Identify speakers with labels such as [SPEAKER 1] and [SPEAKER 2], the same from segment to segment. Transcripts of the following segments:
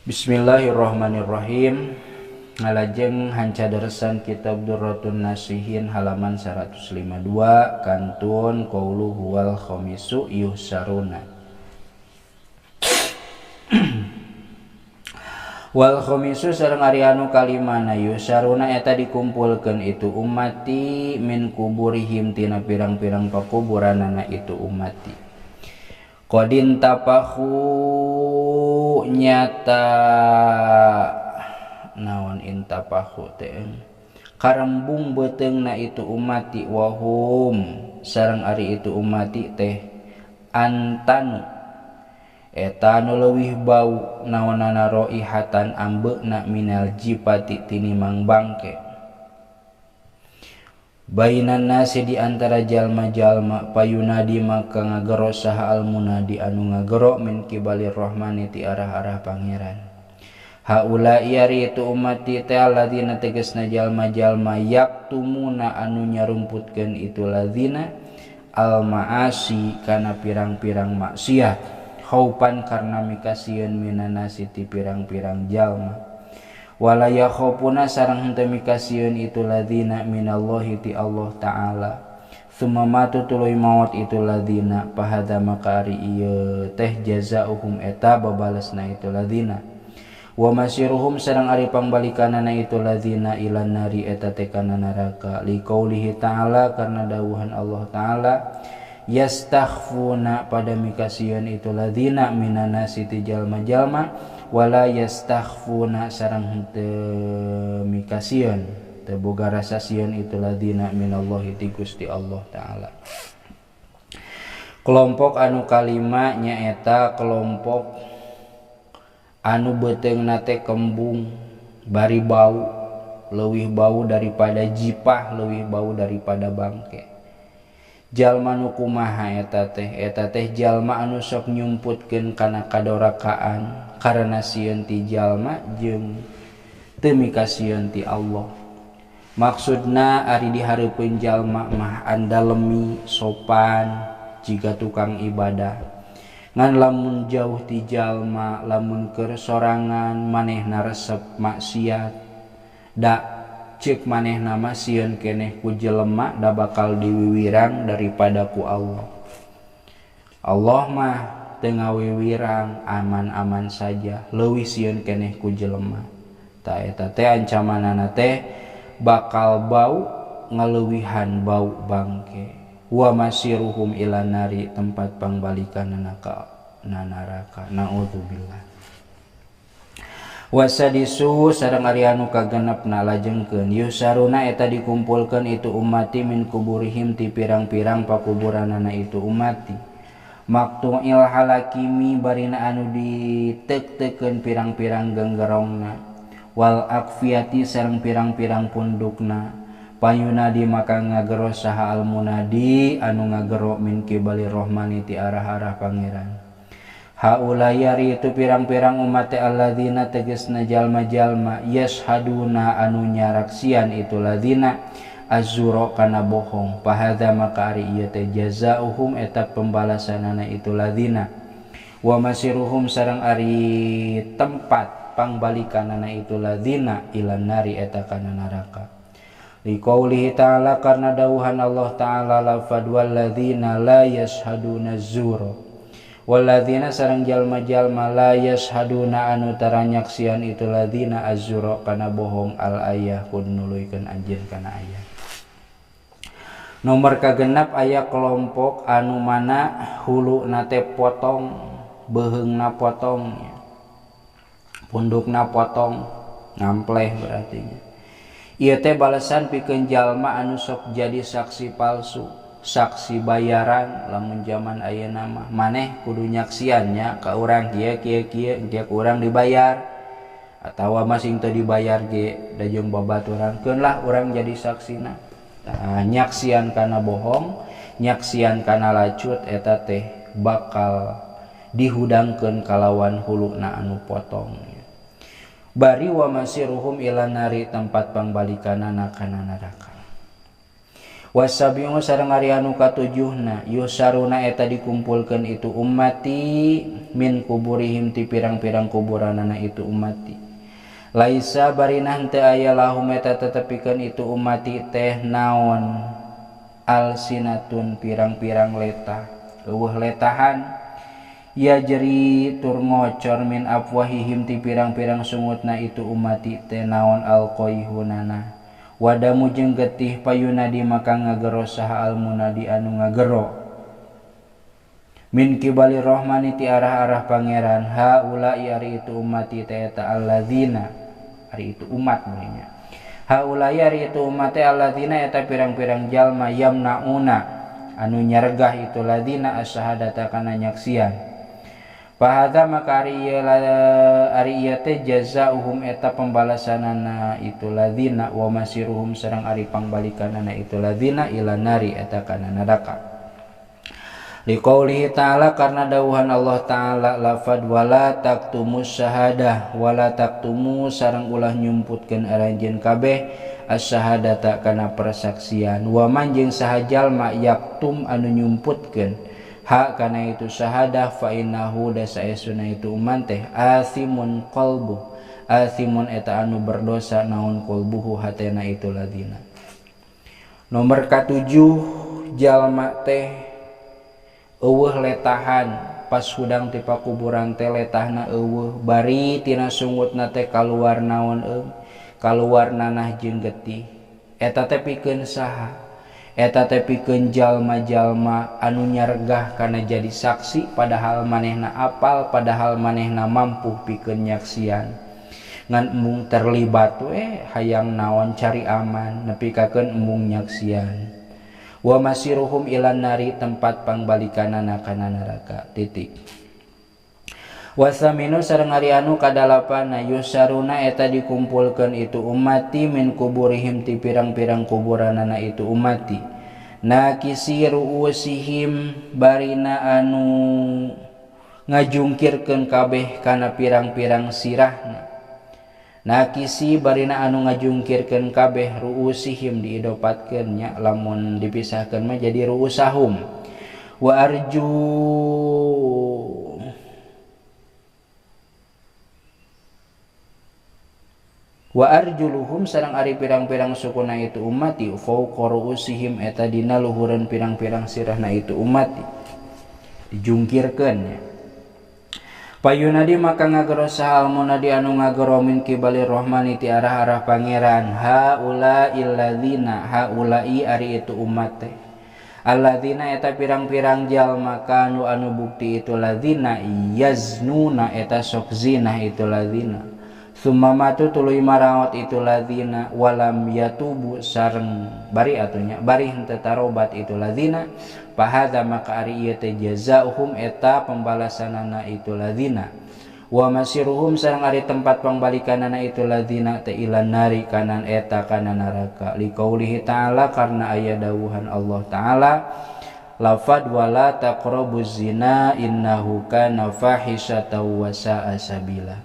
[SPEAKER 1] Bismillahirrahmanirrahim. Ngalajeng hancadaresan kitab Durratun Nasihin halaman 152 kantun qauluhu wal khamisu yuhsaruna. Wal khamisu sareng ari anu kalimana yuhsaruna eta dikumpulkeun itu ummati min kuburihim tina pirang-pirang pakuburanana itu ummati. Qadin tapahu nyata naon intapahu teh karembung beteungna itu umati wahum sareng ari itu umati teh antanu eta nu leuwih bau naonana roihatan ambeuna minal jipati tinimang bangke bainan nasi di antara jalma-jalma payunadi maka ngagero saha al munadi anu ngagero min kibalir rahmani ti arah-arah pangeran. Haula iari itu umati teh alladzina tegasna jalma-jalma yaktumuna anu nyarumputkeun itu ladzina al maasi kana pirang-pirang maksiat khaupan karna mikasieun minanasi ti pirang-pirang jalma. Wala yakhafuna sareng henteu mikasieun itu ladzina minallahi ti Allah taala summa matu tuluy maut itu ladzina pahada makari ieu teh jazaohum eta babalesna itu ladzina wa masiruhum sareng ari pangbalikanana itu ladzina ilan nari eta teh kana neraka liqaulihi taala karna dawuhan Allah taala yastakhfuna pada mikasieun itu ladzina minanasi ti jalma-jalma wala yastakhfuna sareng henteu mikasieun teu boga rasa sieun itu ladina minallahi ti Gusti Allah taala. Kelompok anu kalima nyaeta kelompok anu beteungna teh kembung bari bau leuwih bau daripada jipah leuwih bau daripada bangke. Jalma nu kumaha eta teh jalma anu sok nyumputkeun kana kadorakaan karena sieun ti jalma jeung teu mikasieun ti Allah. Maksudna ari dihareupeun jalma mah andalemi sopan jiga tukang ibadah. Ngan lamun jauh ti jalma lamun keur sorangan manehna resep maksiat da ceuk manehna mah sieun keneh ku jelema da bakal diwiwirang daripada ku Allah. Allah mah teu ngawiwirang aman-aman saja leuwih sieun keneh ku jelema. Ta eta teh ancamanana teh bakal bau ngaleuwihan bau bangke. Wa masiruhum ilan nari tempat pangbalikanana ka neraka. Naudzubillah. Wasadisu sareng ari anu kagenepna lajengkeun yusaruna eta dikumpulkeun itu ummati min kuburihim ti pirang-pirang pakuburanana itu ummati maktu'il halakimi barina anu diteuk-teukeun pirang-pirang genggerongna wal akfiyati sareng pirang-pirang pundukna payunadi maka ngagero saha al munadi anu ngagero min kibalir rahmani ti arah-arah pangeran. Haula yari itu pirang-pirang umat alladzina tegasna jalma-jalma yashhaduna anu nyaraksian itu ladzina azura kana bohong pahadza maka ari ieu teh jazaohum eta pembalasanana itu ladzina wa masiruhum sareng ari tempat pangbalikanana itu ladzina ilan nari eta kana neraka liqaulihi ta'ala karna dawuhan Allah ta'ala lafad walladzina la yashhaduna zura walladzina sareng jalma-jalma la yashhaduna anu tara nyaksian itu ladzina azzura kana bohong al ayah kun nuluykeun anjeun kana ayah. Nomor kagenep aya kelompok anu mana huluna teh potong beheungna potong pundukna potong ngampleh berarti nya. Ieu teh balesan pikeun jalma anu sok jadi saksi palsu saksi bayaran lamun zaman ayeuna mah maneh kudu nyaksiannya ka urang kieu engke ku urang dibayar atawa masing teu dibayar ge da jeung babaturankeun lah urang jadi saksina. Nyaksian kana bohong nyaksian kana lacut eta teh bakal dihudangkeun kalawan huluna anu potong bari wa masiruhum ilan nari tempat pangbalikanana kana neraka. Wasabiu sareng ari anu katujuhna yusaruna eta dikumpulkeun itu ummati min kuburihim ti pirang-pirang kuburanana itu ummati. Laisa barinah teu aya lahum eta tetepikeun itu ummati teh naon alsinatun pirang-pirang letah eueuh letahan ya jeri tur ngocor min afwahihim ti pirang-pirang sungutna itu ummati teh naon alqaihunana. Wadamu jeung getih payunadi maka ngagero saha almunadi anu ngagero min kibali rahmani ti arah-arah pangeran haulai ari itu ummati teh eta alladzina ari itu umat mulanya haulai ari itu umat teh alladzina eta pirang-pirang jalma yamnauna anu nyargah itu ladzina asyhadata kana nyaksian. Fahadha maka ari ieu teh jazaohum eta pembalasanana itu ladzina wa masiruhum sareng ari pangbalikanana itu ladzina ila nari eta kana neraka. Liqaulihi ta'ala karena dawuhan Allah ta'ala lafad wala taktumus syahadah wala taktumu sareng ulah nyumputkeun aranjeun kabeh asyhadata kana persaksian wa man jeung saha jalma yaktum anu nyumputkeun hak kana itu syahadah fa innahu dasaesuna itu uman teh asimun qalbu asimun eta anu berdosa naon qalbuhu hatena itu ladina. Nomor katujuh jalma teh eueuh letahan pas hudang ti pakuburan teh letahna eueuh bari tina sungutna teh kaluar naon kaluar nanah jeung getih eta teh pikeun saha eta teh pikeun jalma-jalma anu nyargah kana jadi saksi padahal manehna apal padahal manehna mampu pikeun nyaksian ngan embung terlibat we hayang naon cari aman nepikakeun embung nyaksian. Wa masiruhum ilan nari tempat pangbalikanana kana neraka titik. Wasaminu sareng ari anu kadalapana yusaruna eta dikumpulkeun itu ummati min kuburihim ti pirang-pirang kuburanana itu ummati nakisi ruusihim barina anu ngajungkirkeun kabeh kana pirang-pirang sirahna nakisi barina anu ngajungkirkeun kabeh ruusihim diidopatkeun nya lamun dipisahkeun mah jadi ruusahum wa arjuluhum sareng ari pirang-pirang sukuna itu ummati fauqa ruusihim eta dina luhureun pirang-pirang sirahna itu ummati dijungkirkeun nya. Payunadi maka ngagero saha almunadi anu ngagero min kibali rahmani ti arah-arah pangeran haula illadzina haulai ari itu umat teh alladzina eta pirang-pirang jalma kanu anu bukti itu ladzina yaznuna eta sok zina itu ladzina sumamatu tuluy maraot itu ladzina walam yatubu sareng bari atunya bari henteu tarobat itu ladzina fahadza maka ari ieu teh jazaohum eta pembalasanana itu ladzina wa masiruhum sareng ari tempat pangbalikanana itu ladzina teh ilan nari kanan eta kana neraka liqaulihi ta'ala karena aya dawuhan Allah ta'ala lafad wala taqrabuz zina innahu kana fahisyatan wa sa'a sabila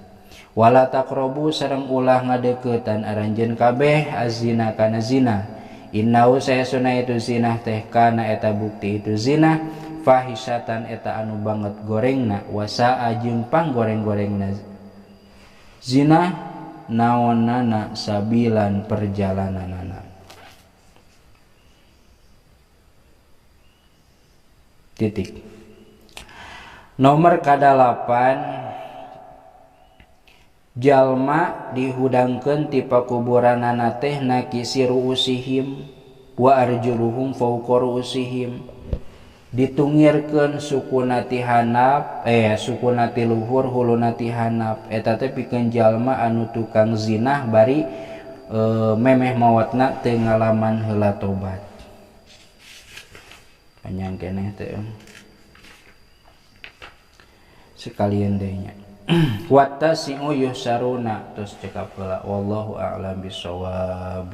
[SPEAKER 1] wala taqrabu sareng ulah ngadeuketan aranjeun kabeh azina kana zina innahu saesuna itu zina teh kana eta bukti itu zina fahisyatan eta anu banget gorengna wasaa jeung panggoreng-gorengna zina naonana sabilan perjalananana titik. Nomor kadalapan jalma dihudangkeun ti pakuburanana teh nakisi ruusihim wa arjuluhum fawqa ruusihim ditungirkeun sukuna ti hanap sukuna ti luhur huluna ti hanap eta teh pikeun jalma anu tukang zinah bari memeh maotna teu ngalaman heula tobat panjang keneh teh sekalian deui nya wattasi'u yuhsaruna terus cekap heula wallahu a'lam bissawab.